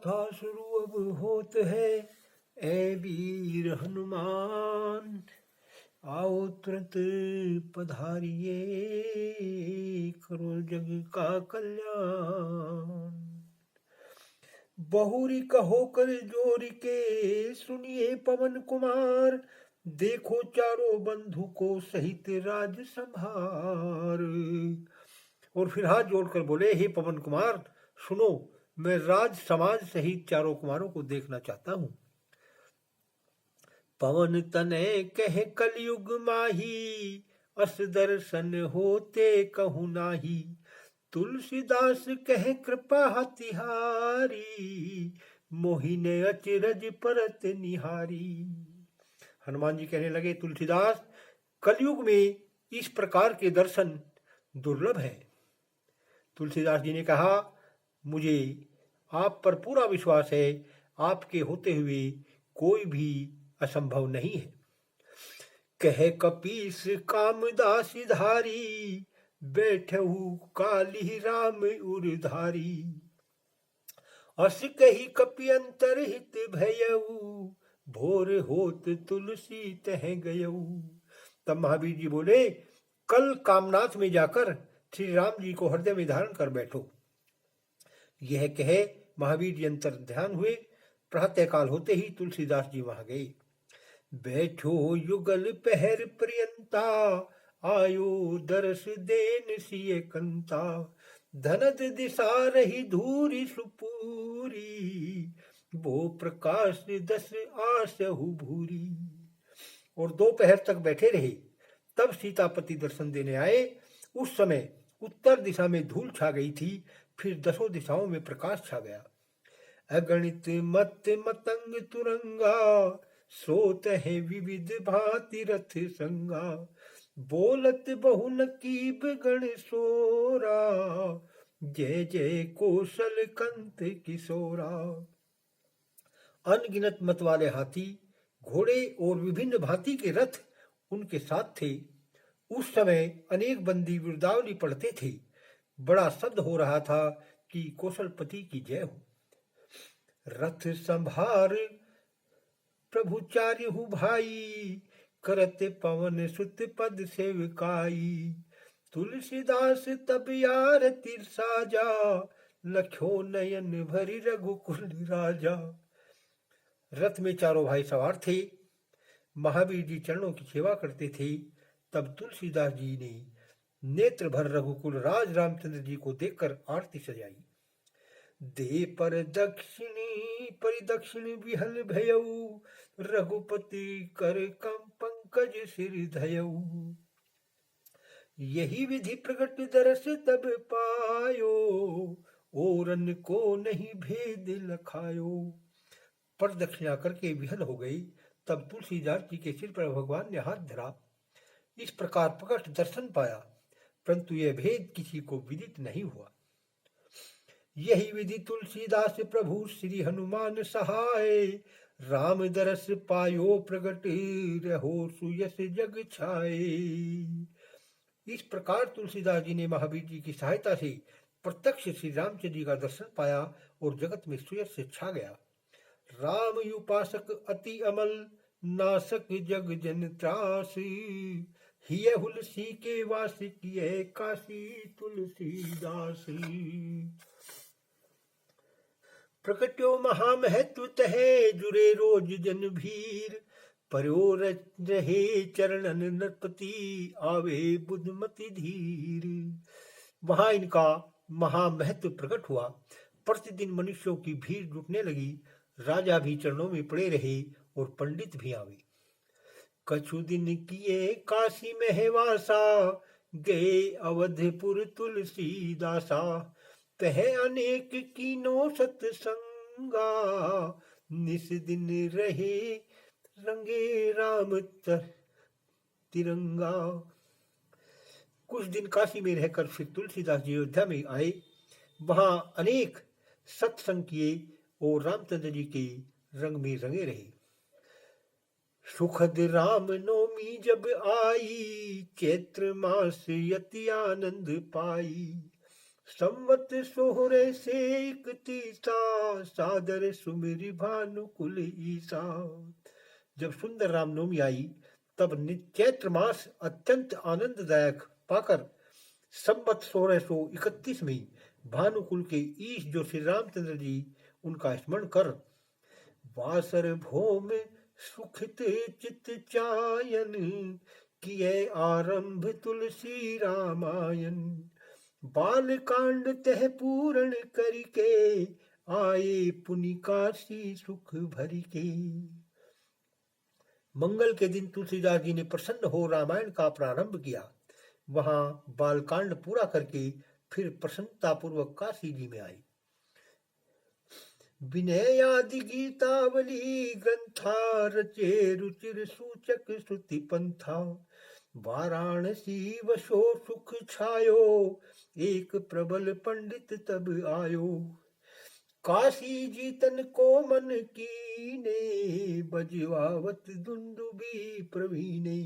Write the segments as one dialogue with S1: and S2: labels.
S1: कथा शुरू अब होत है, ए वीर हनुमान। आओ तुरंत पधारिए, करो जग का कल्याण। बहुरी कहो कर जोर के, सुनिए पवन कुमार। देखो चारों बंधु को सहित राज संभार। और फिर हाथ जोड़कर बोले, हे पवन कुमार सुनो, मैं राज समाज सहित चारों कुमारों को देखना चाहता हूँ। पवन तनय कह कलयुग माही, अस दर्शन होते कहु नाही। तुलसीदास कह कृपा तिहारी, मोहिने अचरज परत निहारी। हनुमान जी कहने लगे, तुलसीदास, कलयुग में इस प्रकार के दर्शन दुर्लभ है। तुलसीदास जी ने कहा, मुझे आप पर पूरा विश्वास है, आपके होते हुए कोई भी असंभव नहीं है। कह कपीस कामदास धारी, बैठहु काली राम उरधारी। अस कही कपि अंतर हित भयऊ, भोर होत तुलसी तह गयऊ। तब महावीर जी बोले, कल कामनाथ में जाकर श्री राम जी को हृदय में धारण कर बैठो। यह कहे महावीर जी अंतर ध्यान हुए। प्रातःकाल होते ही तुलसीदास जी वहां गए। बैठो युगल पहर पर्यंता, आयो दरस देन सिय कंता। धनद दिशा रही धूरी सुपूरी, वो प्रकाश दस आसहु भूरी। और दोपहर तक बैठे रहे। तब सीतापति दर्शन देने आए। उस समय उत्तर दिशा में धूल छा गई थी, फिर दसों दिशाओं में प्रकाश छा गया। अगणित मत मतंग तुरंगा, सोत है विविध भांति रथ संगा। बोलत बहु नकीब गण सोरा, जय जय कौशल कंत किशोरा। अनगिनत मत वाले हाथी, घोड़े और विभिन्न भांति के रथ उनके साथ थे। उस समय अनेक बंदी विरदावली पढ़ते थे। बड़ा शब्द हो रहा था कि कौशलपति की जय हो। रथ संभार प्रभु चार्यहु भाई, करते पवन सुत पद सेवकाई। तुलसीदास तब आरती साजा, लखो नयन भरी रघुकुल राजा। रथ में चारों भाई सवार थे। महावीर जी चरणों की सेवा करते थे। तब तुलसीदास जी ने नेत्र भर रघुकुल राज रामचंद्र जी को देखकर आरती सजाई। दे पर दक्षिणी परिदक्षिण विहल भयऊ, रघुपति कर कम पंकज सिर धयऊ। यही विधि प्रकट दरस तब पायो, औरन को नहीं भेद लखायो। पर दक्षिणा करके विहल हो गई। तब तुलसीदास जी के सिर पर भगवान ने हाथ धरा। इस प्रकार प्रकट दर्शन पाया, परंतु यह भेद किसी को विदित नहीं हुआ। यही विधि तुलसीदास प्रभु श्री हनुमान सहाय, राम दरस पायो प्रगट रहो सुयस जग छाए। इस प्रकार तुलसीदास जी ने महावीर जी की सहायता से प्रत्यक्ष श्री रामचंद्र जी का दर्शन पाया और जगत में सुयस से छा गया। राम उपासक अति अमल, नासक जग जन त्रास। हिय हुलसी के वास किए, काशी तुलसीदास। प्रकट्यो महामहत्व तहे, जुरे रोज जन भीर। पर्यो रहे चरणन नरपति, आवे बुद्धमति धीर। वहां इनका महामहत्व प्रकट हुआ। प्रतिदिन मनुष्यों की भीड़ जुटने लगी। राजा भी चरणों में पड़े रहे और पंडित भी आवे। कछु दिन किए काशी में है वासा, गए अवधपुर तुलसीदासा। तह अनेक कीनो सत्संगा, निस दिन रहे रंगे राम तिरंगा। कुछ दिन काशी में रहकर फिर तुलसीदास जी अयोध्या में आए। वहां अनेक सत्संग किए और रामचंद्र जी के रंग में रंगे रहे। सुखद राम नवमी जब आई, चैत्र मास यति आनंद पाई। संवत सोहरे से इकतीसा, सादर सुमिरि भानुकुल ईसा। जब सुंदर रामनवमी आई तब चैत्र मास अत्यंत आनंददायक पाकर संवत 1631 में भानुकुल के ईश जो श्री रामचंद्र जी, उनका स्मरण कर वासर भौम सुखित चित चायन, किए आरंभ तुलसी रामायण। बाल कांड तह पूर्ण करके, आए पुनि काशी सुख भरी के। मंगल के दिन तुलसीदास जी ने प्रसन्न हो रामायण का प्रारंभ किया। वहां बालकांड पूरा करके फिर प्रसन्नता पूर्वक काशी जी में आए। विनयादि गीतावली ग्रंथा, रचे रुचिर सूचक श्रुति पंथा। वाराणसी वशो सुख छायो, एक प्रबल पंडित तब आयो। काशी जीतन को मन कीने, बजवावत दुंदुबी प्रवीणे।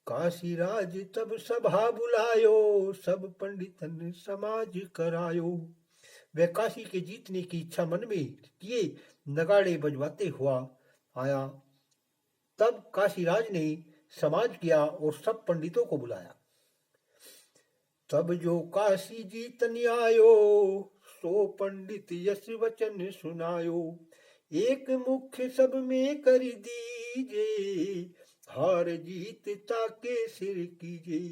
S1: काशी राज तब सभा बुलायो, सब पंडितन समाज करायो। वह काशी के जीतने की इच्छा मन में किए नगाड़े बजवाते हुआ आया। तब काशीराज ने समाज किया और सब पंडितों को बुलाया। तब जो काशी जीतन आयो, सो पंडित यश वचन सुनायो। एक मुख्य सब में कर दीजे, हार जीत ताके सिर कीजे।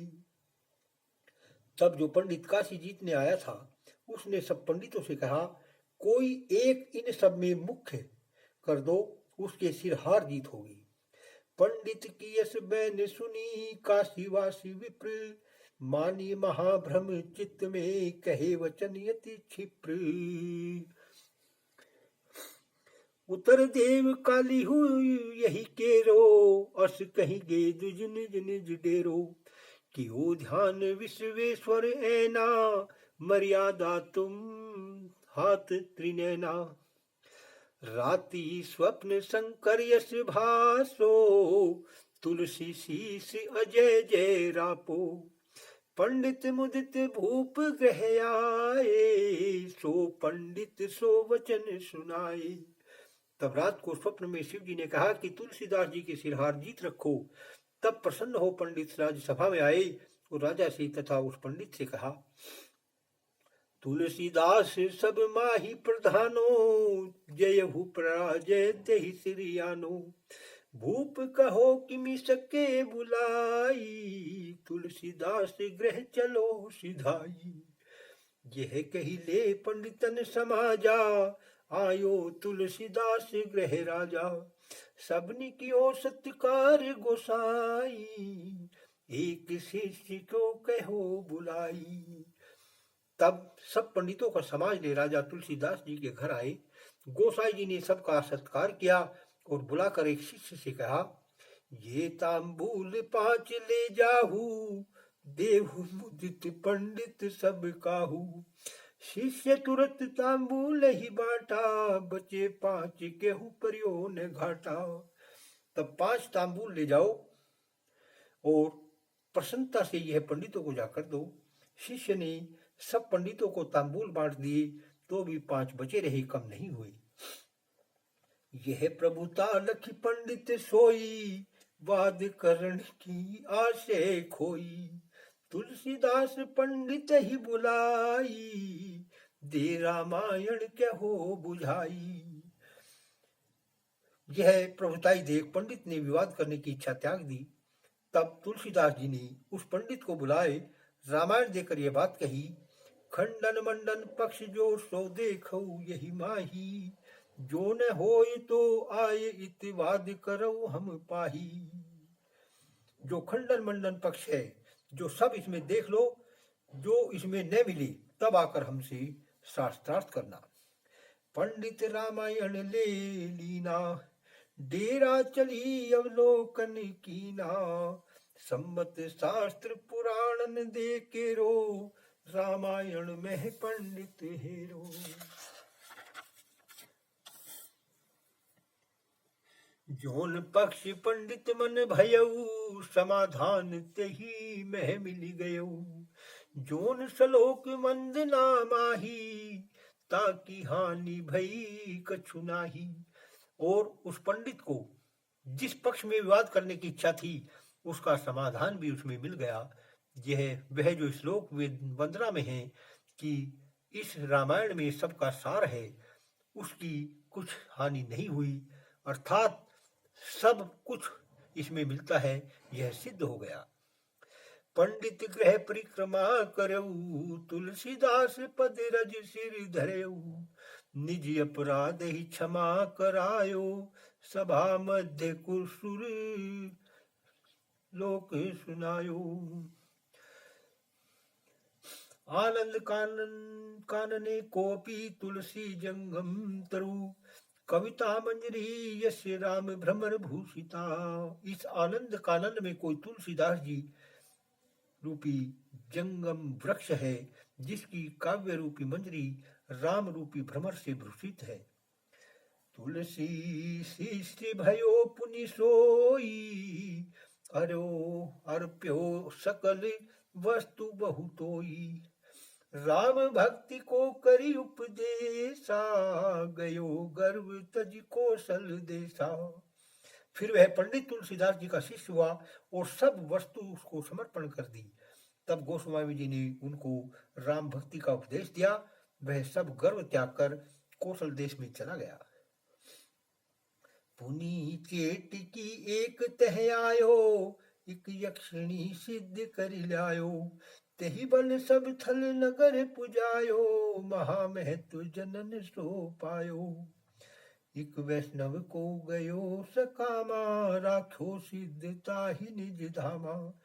S1: तब जो पंडित काशी जीतने आया था, उसने सब पंडितों से कहा, कोई एक इन सब में मुख्य कर दो, उसके सिर हार जीत होगी। पंडित की यश बैन सुनी, काशीवासी विप्र। मानी महाभ्रम चित्त में, कहे वचन यति क्षिप्र। उतर देव काली हुई यही केरो, अस कहीं गे दुज निज निज डेरो। कियो ध्यान विश्वेश्वर ऐना, मर्यादा तुम हाथ त्रिनैना। राति स्वप्न शंकर यश भासो, तुलसी शीस अजय जय रापो। पंडित मुदित भूप ग्रह आए, सो पंडित सो वचन सुनाए। तब रात को स्वप्न में शिव जी ने कहा कि तुलसीदास जी के सिर हार जीत रखो। तब प्रसन्न हो पंडित राज्यसभा में आए और राजा से तथा उस पंडित से कहा, तुलसीदास सब माही प्रधानो, जय हु पराजय तेहि सिरियानो। भूप कहो किमि सके बुलाई, तुलसीदास गृह चलो सिधाई। यह कही ले पंडितन समाजा, आयो तुलसीदास गृह राजा। सबनी कियो सत्कार गोसाई, एक शिष्य को कहो बुलाई। तब सब पंडितों का समाज ने राजा तुलसीदास जी के घर आए। गोसाई जी ने सबका सत्कार किया और बुलाकर एक शिष्य से कहा, ये तांबूल 5 ले जाहू, देहु मुदित पंडित सब काहू। शिष्य तुरंत तांबूल ही बांटा, बचे 5 केहू परियो न घाटा। तब 5 तांबूल ले जाओ और प्रसन्नता से यह पंडितों को जाकर दो। शिष्य ने सब पंडितों को तांबूल बांट दिए, तो भी 5 बचे रहे, कम नहीं हुए। यह प्रभुता लखी पंडित सोई, वाद करण की आशे खोई। तुलसीदास पंडित ही बुलाई, दे रामायण क्या हो बुझाई। यह प्रभुताई देख पंडित ने विवाद करने की इच्छा त्याग दी। तब तुलसीदास जी ने उस पंडित को बुलाए, रामायण देकर यह बात कही, खंडन मंडन पक्ष जो सो देखो यही माही। जो न होय तो आए इतिवाद करो हम पाही। जो खंडन मंडन पक्ष है, जो सब इसमें देख लो, जो इसमें न मिले तब आकर हमसे शास्त्रार्थ करना। पंडित रामायण ले लीना, डेरा चली अवलोकन कीना। सम्मत शास्त्र पुराणन देके रो, रामायण में पंडित हेरो। जोन पक्ष पंडित मन भयऊ, समाधान तेही मह मिल गयऊ। जोन सलोक मंद ना माही, ताकि हानि भई कछु नाही। और उस पंडित को जिस पक्ष में विवाद करने की इच्छा थी, उसका समाधान भी उसमें मिल गया। यह वह जो श्लोक वेद वंदना में है कि इस रामायण में सबका सार है, उसकी कुछ हानि नहीं हुई, अर्थात सब कुछ इसमें मिलता है, यह सिद्ध हो गया। पंडित ग्रह परिक्रमा करऊ, तुलसीदास पद रज सिर धरऊ। निज अपराध ही क्षमा करायो, सभा मध्य कुसुर लोक सुनायो। आनंद कानन कानने कोपी तुलसी जंगम तरु, कविता मंजरी यस्य राम भ्रमर भूषिता। इस आनंद कानन में कोई तुलसीदास जी रूपी जंगम वृक्ष है, जिसकी काव्य रूपी मंजरी राम रूपी भ्रमर से भूषित है। तुलसी शिष्ट भयो पुनि सोई, अरो अर्प्यो सकल वस्तु बहुतोई। राम भक्ति को करी उपदेशा, गयो गर्व तज कौशल देशा। फिर वह पंडित तुलसीदास जी का शिष्य हुआ और सब वस्तु उसको समर्पण कर दी। तब गोस्वामी जी ने उनको राम भक्ति का उपदेश दिया। वह सब गर्व त्याग कर कौशल देश में चला गया। पुनि चेट की एक तह आयो, एक यक्षिणी सिद्ध कर लायो। तेहि बल सब थल नगर पुजायो, महामहत्व जनन सो पायो। एक वैष्णव को गयो सकामा, राखो सिद्ध ताहि निज धामा।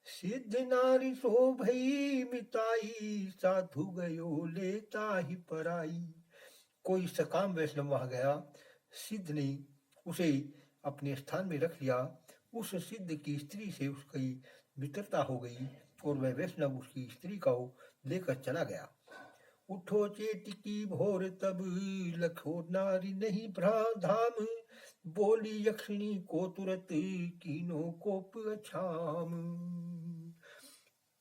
S1: सिद्ध नारी सो भई मिताई, साधु गयो लेता ही पराई। कोई सकाम वैष्णव वहां गया, सिद्ध ने उसे अपने स्थान में रख लिया। उस सिद्ध की स्त्री से उसकी मित्रता हो गई और वह वैष्णव उसकी स्त्री को लेकर चला गया। उठो चेटिकी भोर तब, लखो नारी नहीं धाम। बोली यक्षिणी को तुरत, कीनो कोप अछाम।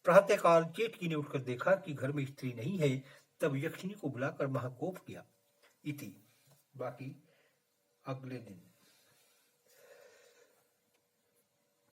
S1: प्रातःकाल चेटकी ने उठकर देखा कि घर में स्त्री नहीं है। तब यक्षिणी को बुलाकर महाकोप किया। इति बाकी अगले दिन।